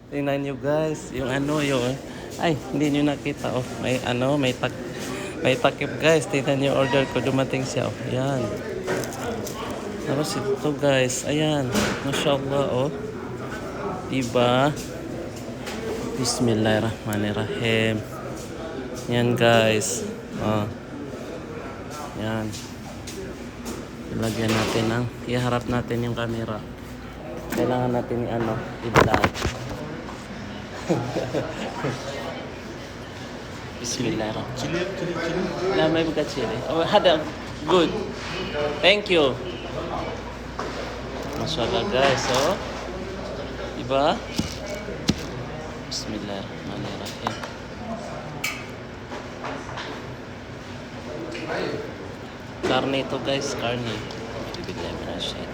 Tingnan nyo guys, yung ano yung ay, hindi nyo nakita oh. May ano, may takip guys. Tingnan nyo order ko dumating siya oh. Ayan. Tapos ito guys, ayan. Mashallah oh. Diba? Bismillahirrahmanirrahim. Yan guys. Oh. Yan. Ilagyan natin ang iharap natin yung camera. Kailangan natin i-ano, i-vlog. Bismillahirrahmanirrahim. Chili. La may buka chili. Oh, hada good. Thank you. Mashallah guys, oh. Diba? Bismillahirrahmanirrahim. Karne ito guys, karne. Bibigyan mo na siya.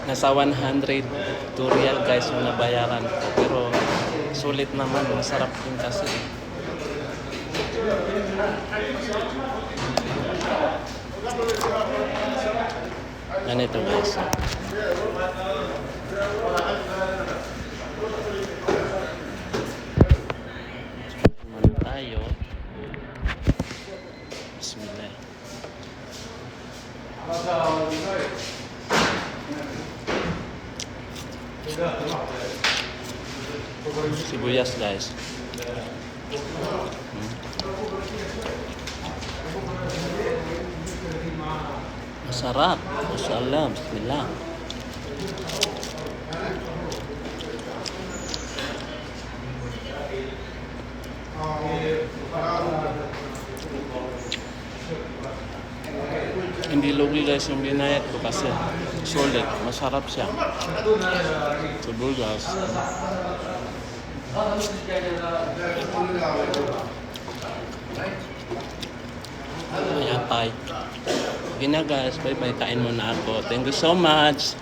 Nasa 102 real guys yung nabayaran ko. Pero sulit naman, masarap din kasi. Ganito guys. Kuman tayo. Bismillah. Sibuyas guys. Masarap. Mashallah. Bismillah. Hindi lugi guys yung binayad ko kasi solid. Masarap siya. Sibuyas. Ayan, bye. Sige na guys, bye bye, kain muna ako. Thank you so much.